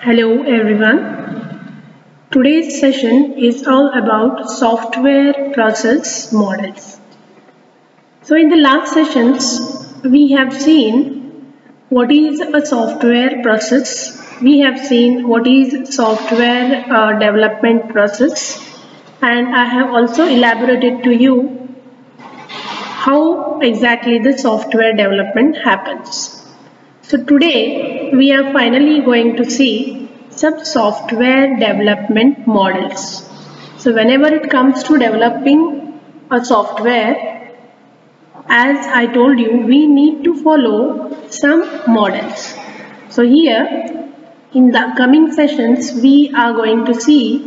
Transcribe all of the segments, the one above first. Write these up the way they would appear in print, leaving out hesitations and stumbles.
Hello everyone. Today's session is all about software process models. So in the last sessions we have seen what is a software process. We have seen what is software development process, and I have also elaborated to you how exactly the software development happens. So today we are finally going to see some software development models. So whenever it comes to developing a software, as I told you, we need to follow some models. So here in the coming sessions we are going to see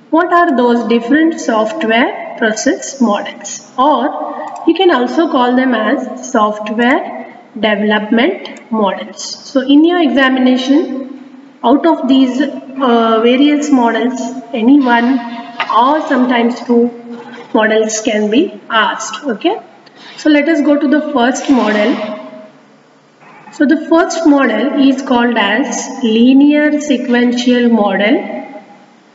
what are those different software process models, or you can also call them as software development models. So in your examination, out of these various models, any one or sometimes two models can be asked. Okay, so let us go to the first model. So the first model is called as linear sequential model.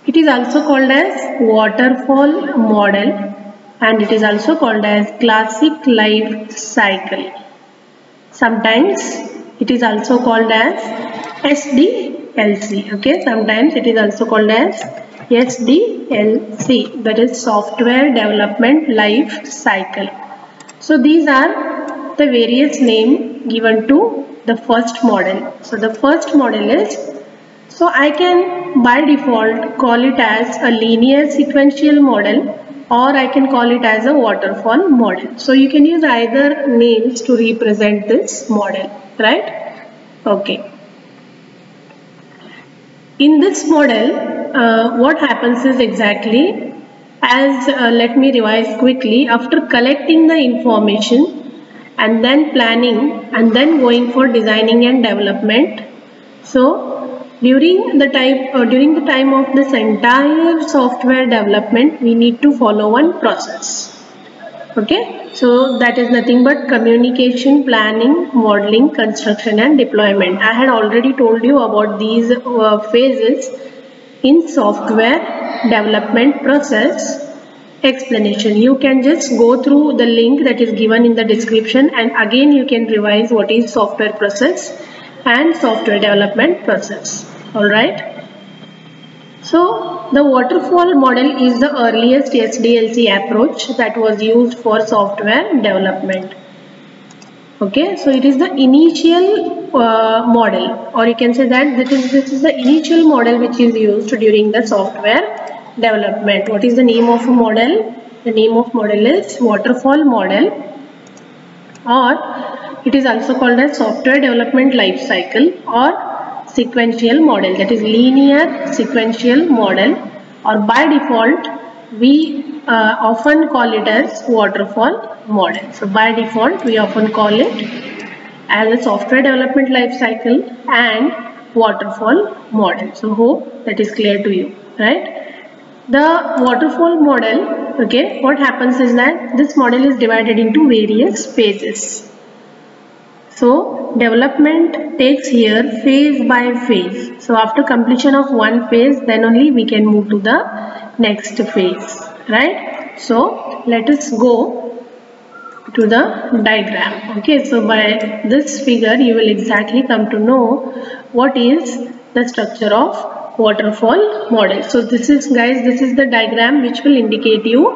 It is also called as waterfall model, and it is also called as classic life cycle. Sometimes it is also called as SDLC. Okay, sometimes it is also called as SDLC, that is software development life cycle. So these are the various names given to the first model. So the first model is, so I can by default call it as a linear sequential model, or I can call it as a waterfall model. So you can use either names to represent this model, right? Okay. In this model, what happens is exactly as, let me revise quickly, after collecting the information and then planning and then going for designing and development. So during the time of this entire software development, we need to follow one process. Okay, so that is nothing but communication, planning, modeling, construction and deployment. I had already told you about these phases in software development process explanation. You can just go through the link that is given in the description, and again you can revise what is software process and software development process. Alright. So the waterfall model is the earliest SDLC approach that was used for software development. Okay, so it is the initial model, or you can say that this is the initial model which is used during the software development. What is the name of a model? The name of model is waterfall model, or it is also called as software development life cycle, or sequential model, that is linear sequential model, or by default we often call it as waterfall model. So by default we often call it as a software development life cycle and waterfall model. So hope that is clear to you, right? The waterfall model, okay, what happens is that this model is divided into various phases. So development takes here phase by phase. So after completion of one phase, then only we can move to the next phase, right? So let us go to the diagram. Okay, so by this figure you will exactly come to know what is the structure of waterfall model. So this is, guys, this is the diagram which will indicate you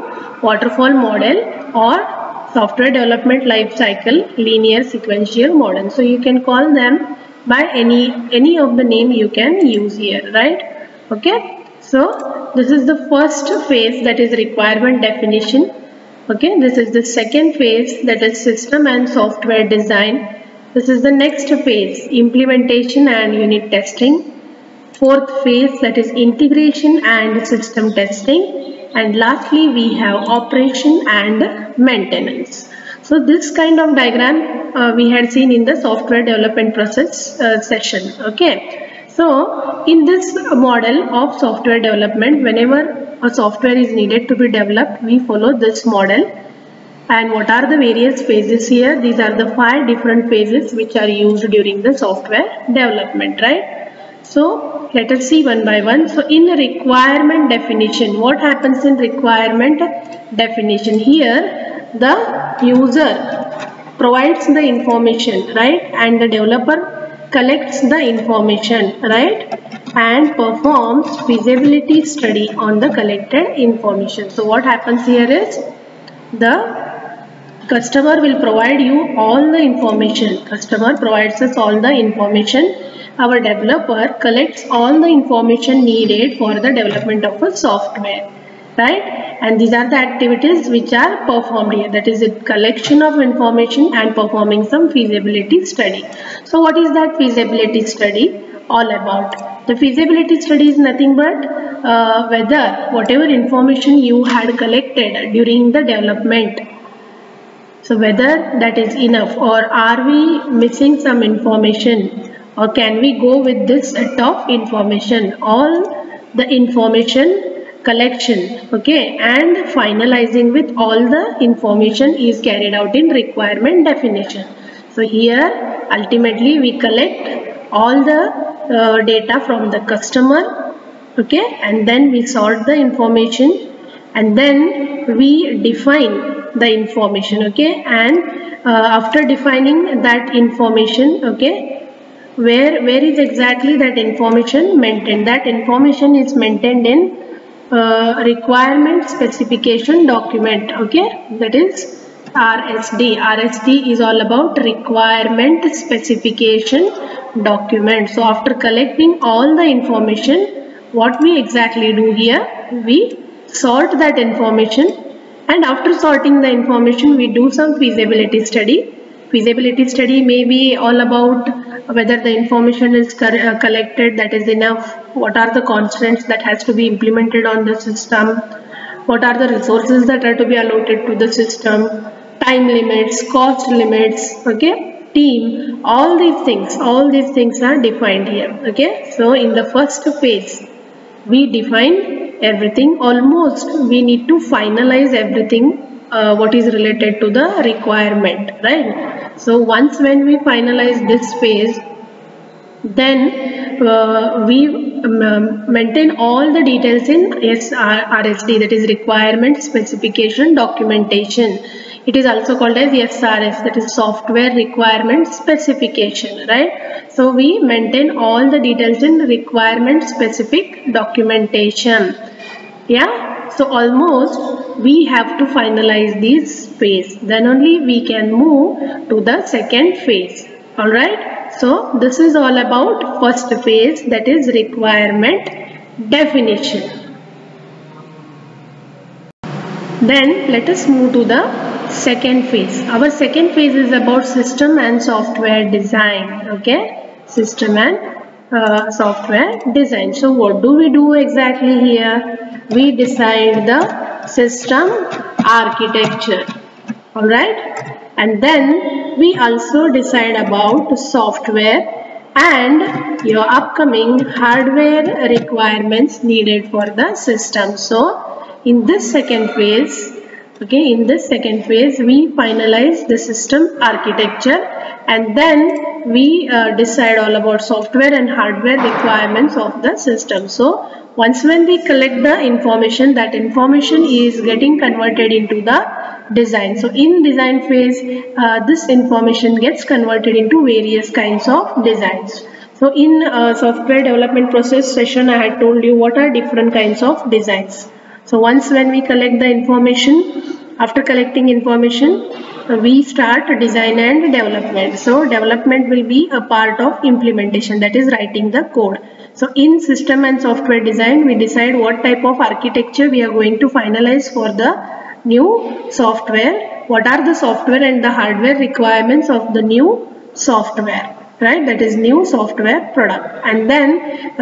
waterfall model or software development life cycle linear sequential model. So you can call them by any of the name you can use here, right? Okay, so this is the first phase, that is requirement definition. Okay, this is the second phase, that is system and software design. This is the next phase, implementation and unit testing. Fourth phase, that is integration and system testing. And lastly we have operation and maintenance. So this kind of diagram we had seen in the software development process session. Okay, so in this model of software development, whenever a software is needed to be developed, we follow this model. And what are the various phases here? These are the 5 different phases which are used during the software development, right? So let us see one by one. So in requirement definition, what happens in requirement definition? Here the user provides the information, right, and the developer collects the information, right, and performs feasibility study on the collected information. So what happens here is the customer will provide you all the information. Customer provides us all the information. Our developer collects all the information needed for the development of a software, right? And these are the activities which are performed here. That is a collection of information and performing some feasibility study. So what is that feasibility study all about? The feasibility study is nothing but whether whatever information you had collected during the development, so whether that is enough, or are we missing some information, or can we go with this set of information. All the information collection, okay, and finalizing with all the information is carried out in requirement definition. So here ultimately we collect all the data from the customer, okay, and then we sort the information, and then we define the information, okay, and after defining that information, okay, where is exactly that information maintained? That information is maintained in requirement specification document, okay, that is RSD. RSD is all about requirement specification document. So after collecting all the information, what we exactly do here, we sort that information, and after sorting the information we do some feasibility study. Feasibility study may be all about whether the information is collected, that is enough, what are the constraints that has to be implemented on the system, what are the resources that are to be allotted to the system, time limits, cost limits, okay, team, all these things are defined here, okay. So in the first phase we define everything. Almost we need to finalize everything what is related to the requirement, right? So once when we finalize this phase, then we maintain all the details in RSD, that is requirement specification documentation. It is also called as SRS, that is software requirement specification, right? So we maintain all the details in requirement specific documentation. Yeah, so almost we have to finalize this phase, then only we can move to the second phase. All right, so this is all about first phase, that is requirement definition. Then let us move to the second phase. Our second phase is about system and software design, okay, system and software design. So what do we do exactly here? We decide the system architecture, all right, and then we also decide about software and your upcoming hardware requirements needed for the system. So in this second phase, okay, in this second phase we finalize the system architecture, and then we decide all about software and hardware requirements of the system. So once when we collect the information, that information is getting converted into the design. So in design phase, this information gets converted into various kinds of designs. So in software development process session, I had told you what are different kinds of designs. So once when we collect the information, after collecting information, we start design and development. So development will be a part of implementation, that is writing the code. So in system and software design, we decide what type of architecture we are going to finalize for the new software, what are the software and the hardware requirements of the new software, right, that is new software product. And then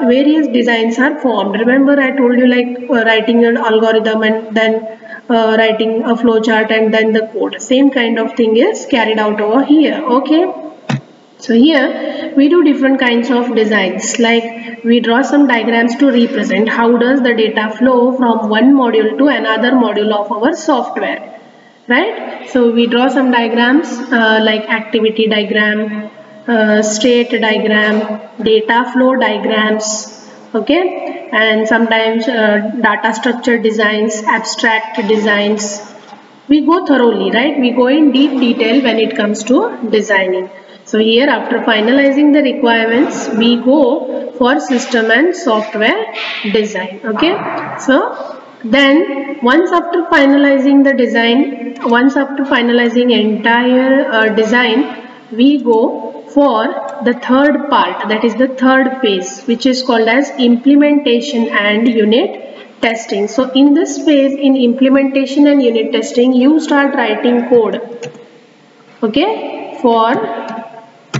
various designs are formed. Remember I told you, like writing an algorithm and then writing a flowchart and then the code. Same kind of thing is carried out over here, okay. So here we do different kinds of designs, like we draw some diagrams to represent how does the data flow from one module to another module of our software, right. So we draw some diagrams like activity diagram, state diagram, data flow diagrams, okay, and sometimes data structure designs, abstract designs. We go thoroughly, right? We go in deep detail when it comes to designing. So here, after finalizing the requirements, we go for system and software design, okay. So then once after finalizing the design, once after finalizing entire design, we go for the third part, that is the third phase, which is called as implementation and unit testing. So in this phase, in implementation and unit testing, you start writing code, okay, for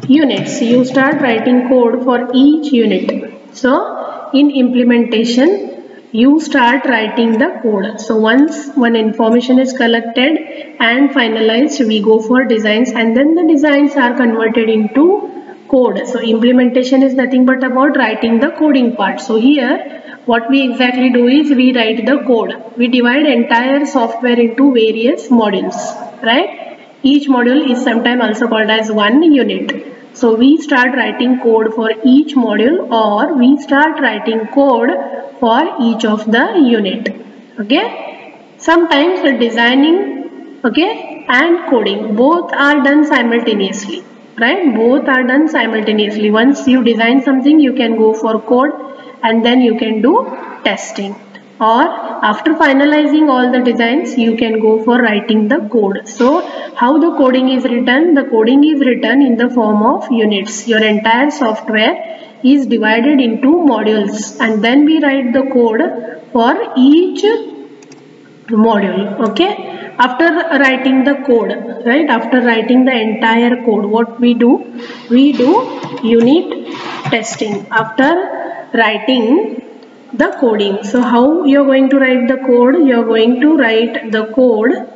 units. You start writing code for each unit. So in implementation, you start writing the code. So once one information is collected and finalized, we go for designs, and then the designs are converted into code. So implementation is nothing but about writing the coding part. So here what we exactly do is we write the code. We divide entire software into various modules, right? Each module is sometimes also called as one unit. So we start writing code for each module, or we start writing code for each of the unit, okay. Sometimes the designing, okay, and coding both are done simultaneously, right? Both are done simultaneously. Once you design something, you can go for code and then you can do testing, or after finalizing all the designs, you can go for writing the code. So how the coding is written? The coding is written in the form of units. Your entire software is divided into modules, and then we write the code for each module, okay. After writing the code, right, after writing the entire code, what we do? We do unit testing after writing the coding. So how you are going to write the code? You are going to write the code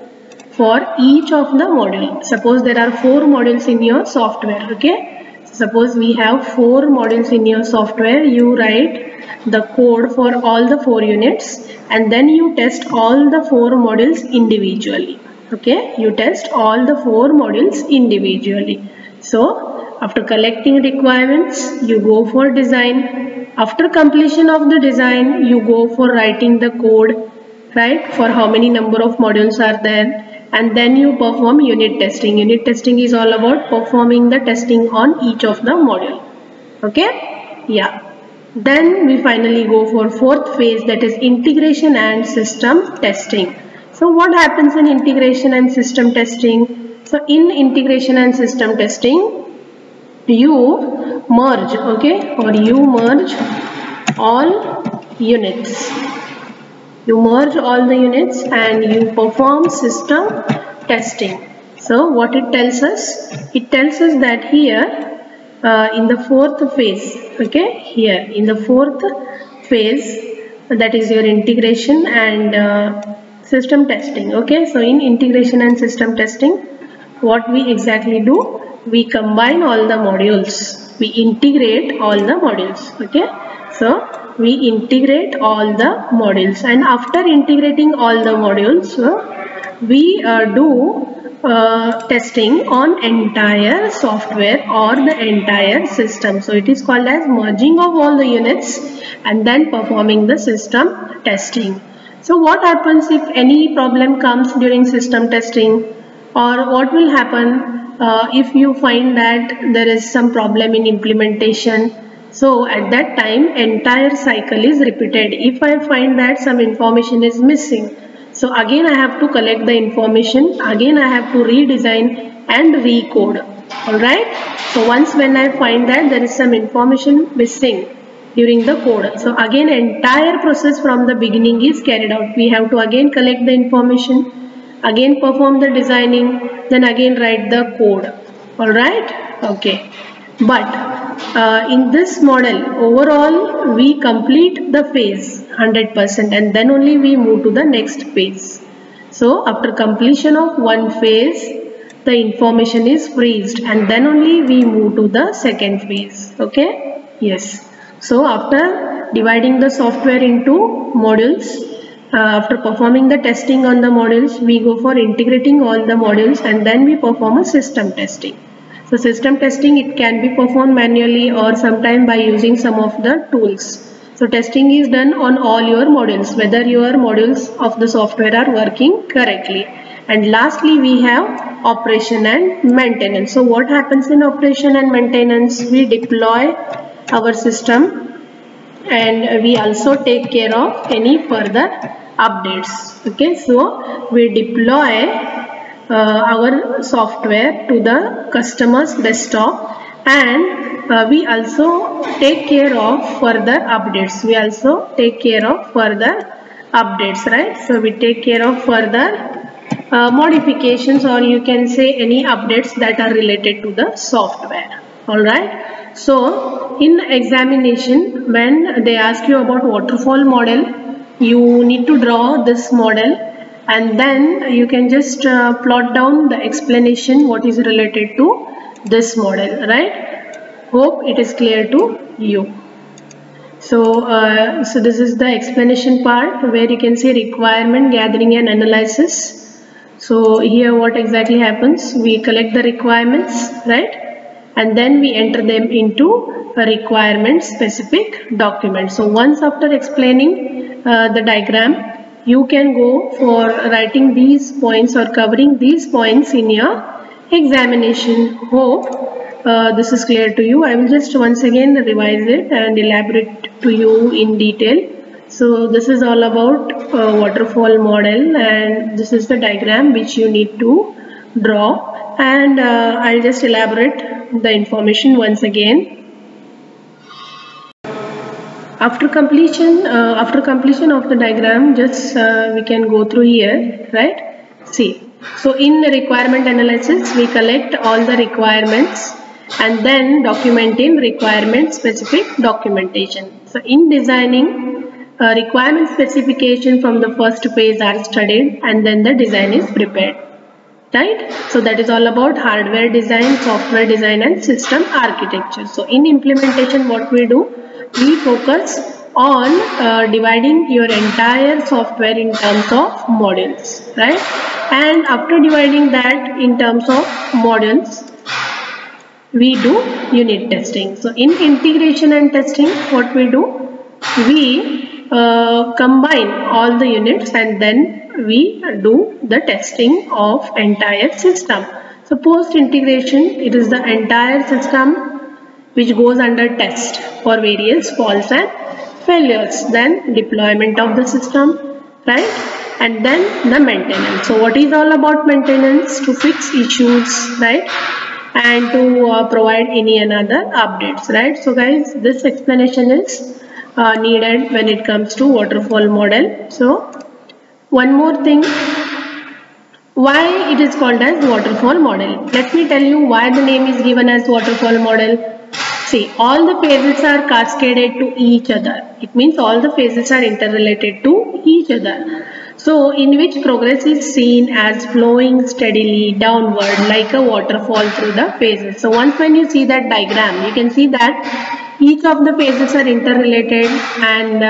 for each of the module. Suppose there are 4 modules in your software, okay. Suppose we have 4 modules in your software. You write the code for all the 4 units, and then you test all the 4 modules individually, okay. You test all the 4 modules individually. So after collecting requirements, you go for design. After completion of the design, you go for writing the code, right, for how many number of modules are there, and then you perform unit testing. Unit testing is all about performing the testing on each of the module, okay. Yeah. Then we finally go for fourth phase, that is integration and system testing. So what happens in integration and system testing? So in integration and system testing, you merge, okay, or you merge all units. You merge all the units and you perform system testing. So what it tells us? It tells us that here in the fourth phase, okay, here in the fourth phase, that is your integration and system testing, okay. So in integration and system testing, what we exactly do? We combine all the modules. We integrate all the modules, okay. So we integrate all the modules, and after integrating all the modules, we do testing on entire software or the entire system. So it is called as merging of all the units and then performing the system testing. So what happens if any problem comes during system testing, or what will happen if you find that there is some problem in implementation? So at that time, entire cycle is repeated. If I find that some information is missing, so again I have to collect the information, again I have to redesign and recode, alright. So once when I find that there is some information missing during the code, so again entire process from the beginning is carried out. We have to again collect the information, again perform the designing, then again write the code, alright, okay. But in this model, overall we complete the phase 100% and then only we move to the next phase. So after completion of one phase, the information is freezed and then only we move to the second phase, okay. Yes. So after dividing the software into modules, after performing the testing on the modules, we go for integrating all the modules and then we perform a system testing. So system testing, it can be performed manually or sometime by using some of the tools. So testing is done on all your modules, whether your modules of the software are working correctly. And lastly, we have operation and maintenance. So what happens in operation and maintenance? We deploy our system and we also take care of any further updates. Okay, so we deploy our software to the customer's desktop, and we also take care of further updates. Right? So we take care of further modifications, or you can say any updates that are related to the software. Alright, so in examination, when they ask you about waterfall model, you need to draw this model and then you can just plot down the explanation what is related to this model, right? Hope it is clear to you. So this is the explanation part where you can see requirement gathering and analysis. So here what exactly happens, we collect the requirements, right? And then we enter them into a requirement specific document. So once after explaining the diagram, you can go for writing these points or covering these points in your examination. Hope this is clear to you. I will just once again revise it and elaborate to you in detail. So this is all about waterfall model, and this is the diagram which you need to draw, and I'll just elaborate the information once again. After completion of the diagram, just we can go through here, right? See, so in the requirement analysis, we collect all the requirements and then document in requirement specific documentation. So in designing, requirement specification from the first phase are studied and then the design is prepared, right? So that is all about hardware design, software design and system architecture. So in implementation, what we do, we focus on dividing your entire software in terms of modules, right? And after dividing that in terms of modules, we do unit testing. So in integration and testing, what we do, we combine all the units and then we do the testing of entire system. So post integration, it is the entire system which goes under test for various faults and failures. Then deployment of the system, right? And then the maintenance. So what is all about maintenance? To fix issues, right? And to provide any another updates, right? So guys, this explanation is needed when it comes to waterfall model. So one more thing, why it is called as waterfall model. Let me tell you why the name is given as waterfall model. See, all the phases are cascaded to each other. It means all the phases are interrelated to each other. So in which progress is seen as flowing steadily downward like a waterfall through the phases. So once when you see that diagram, you can see that each of the phases are interrelated and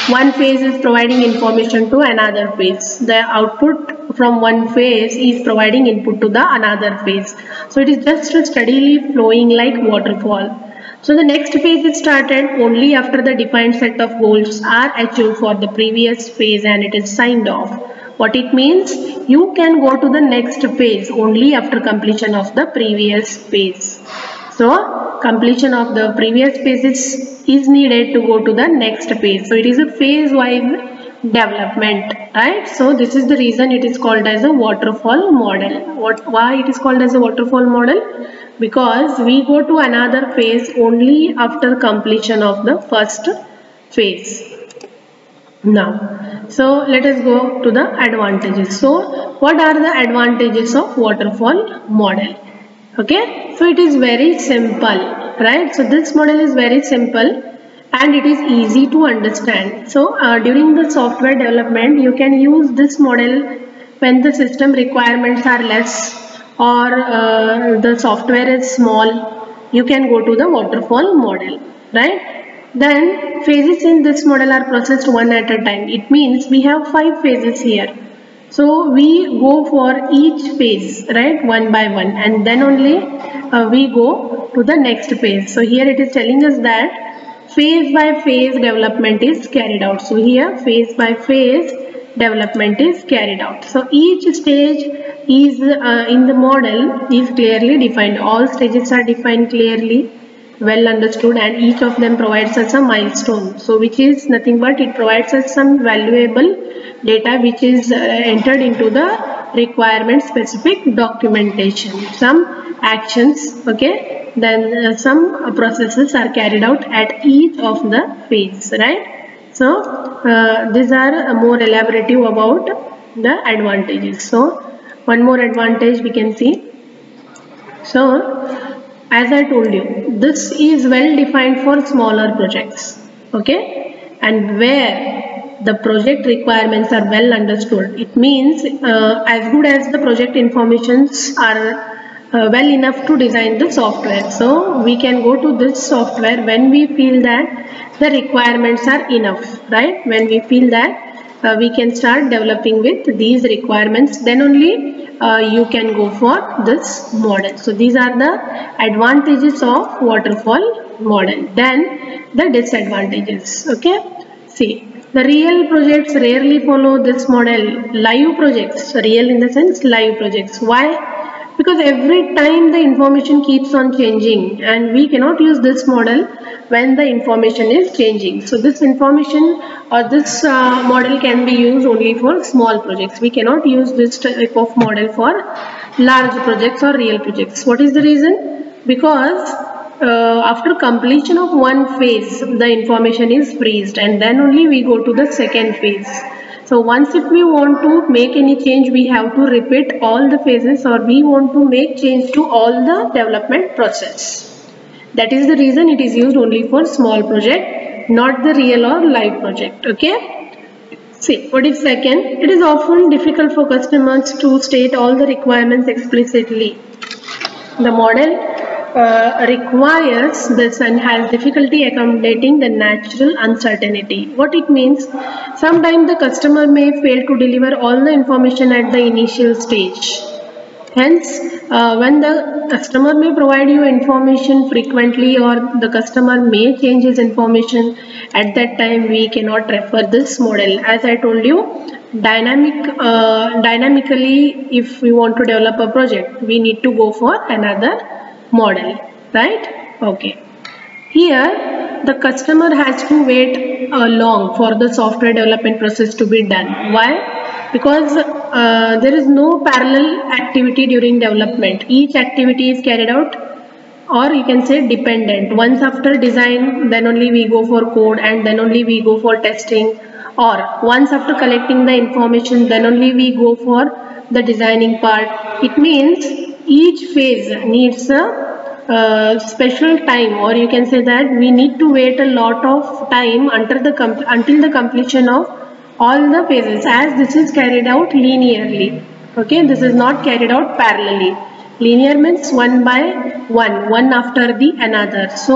one phase is providing information to another phase. The output from one phase is providing input to the another phase. So it is just steadily flowing like waterfall. So the next phase is started only after the defined set of goals are achieved for the previous phase and it is signed off. What it means, you can go to the next phase only after completion of the previous phase. So completion of the previous phase is needed to go to the next phase. So it is a phase-wise development, right? So this is the reason it is called as a waterfall model. Why it is called as a waterfall model? Because we go to another phase only after completion of the first phase. Now, so let us go to the advantages. So what are the advantages of waterfall model? Okay, so it is very simple, right? So this model is very simple and it is easy to understand. So during the software development, you can use this model when the system requirements are less or the software is small. You can go to the waterfall model, right? Then phases in this model are processed one at a time. It means we have 5 phases here. So we go for each phase, right, one by one, and then only we go to the next phase. So here it is telling us that phase by phase development is carried out. So here phase by phase development is carried out. So each stage is in the model is clearly defined. All stages are defined clearly, well understood, and each of them provides us a milestone. So which is nothing but it provides us some valuable data which is entered into the requirement specific documentation. Some actions, okay, then some processes are carried out at each of the phase, right? So these are more elaborative about the advantages. So one more advantage we can see. So as I told you, this is well defined for smaller projects, okay, and where the project requirements are well understood. It means as good as the project informations are well enough to design the software. So we can go to this software when we feel that the requirements are enough, right? When we feel that we can start developing with these requirements, then only you can go for this model. So these are the advantages of waterfall model. Then the disadvantages, okay. See, the real projects rarely follow this model. Live projects, real in the sense live projects. Why? Because every time the information keeps on changing and we cannot use this model when the information is changing. So this information or this model can be used only for small projects. We cannot use this type of model for large projects or real projects. What is the reason? Because after completion of one phase, the information is freezed and then only we go to the second phase. So once if we want to make any change, we have to repeat all the phases, or we want to make change to all the development process. That is the reason it is used only for small project, not the real or live project, okay. See, what is second? It is often difficult for customers to state all the requirements explicitly. The model requires this and has difficulty accommodating the natural uncertainty. What it means? Sometimes the customer may fail to deliver all the information at the initial stage. Hence, when the customer may provide you information frequently, or the customer may change his information, at that time we cannot refer this model. As I told you, dynamically, if we want to develop a project, we need to go for another model, right? Okay. Here the customer has to wait long for the software development process to be done. Why? Because there is no parallel activity during development. Each activity is carried out, or you can say dependent. Once after design, then only we go for code, and then only we go for testing, or once after collecting the information, then only we go for the designing part. It means each phase needs a special time, or you can say that we need to wait a lot of time until the completion of all the phases, as this is carried out linearly. Okay, this is not carried out parallelly. Linear means one by one after the another. So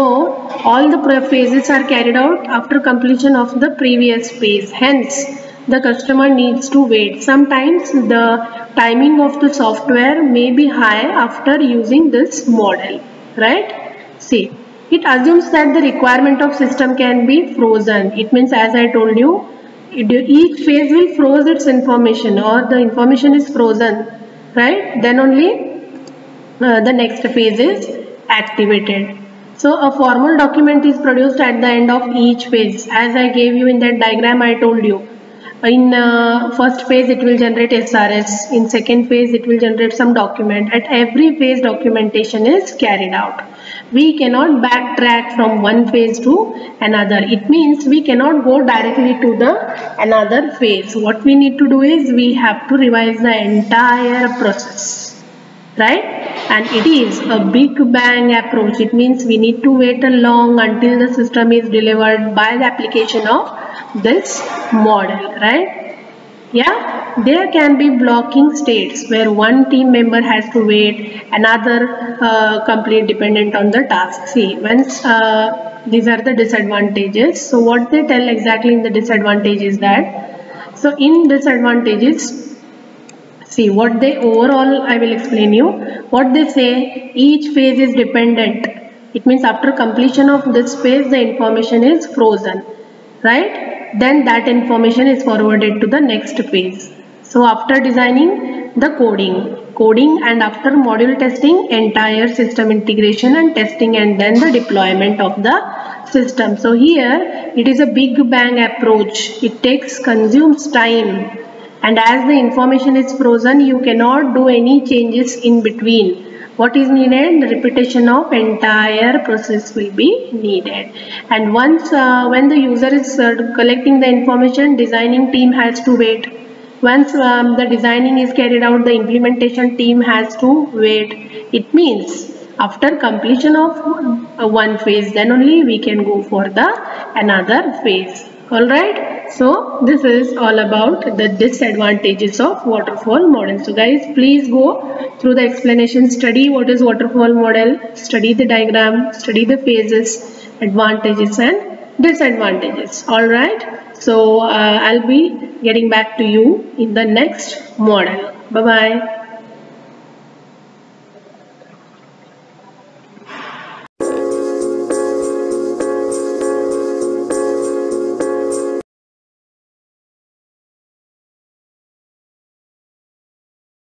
all the phases are carried out after completion of the previous phase. Hence, the customer needs to wait. Sometimes the timing of the software may be high after using this model, right? See, it assumes that the requirement of system can be frozen. It means, as I told you, each phase will froze its information, or the information is frozen, right? Then only the next phase is activated. So a formal document is produced at the end of each phase. As I gave you in that diagram, I told you. In first phase it will generate SRS, in second phase it will generate some document. At every phase documentation is carried out. We cannot backtrack from one phase to another. It means we cannot go directly to the another phase. What we need to do is we have to revise the entire process, right? And it is a big bang approach. It means we need to wait a long until the system is delivered by the application of this model, right? Yeah, there can be blocking states where one team member has to wait, another complete dependent on the task. See, once these are the disadvantages. So what they tell exactly in the disadvantages that, so in disadvantages, See what they overall, I will explain you. What they say, each phase is dependent. It means after completion of this phase, the information is frozen, right? Then that information is forwarded to the next phase. So after designing, the coding, and after module testing, entire system integration and testing, and then the deployment of the system. So here it is a big bang approach. It consumes time. And as the information is frozen, you cannot do any changes in between. What is needed? The repetition of entire process will be needed. And once when the user is collecting the information, designing team has to wait. Once the designing is carried out, the implementation team has to wait. It means after completion of one phase, then only we can go for the another phase. Alright, so this is all about the disadvantages of waterfall model. So guys, please go through the explanation, study what is waterfall model, study the diagram, study the phases, advantages and disadvantages. Alright, so I'll be getting back to you in the next model. Bye bye.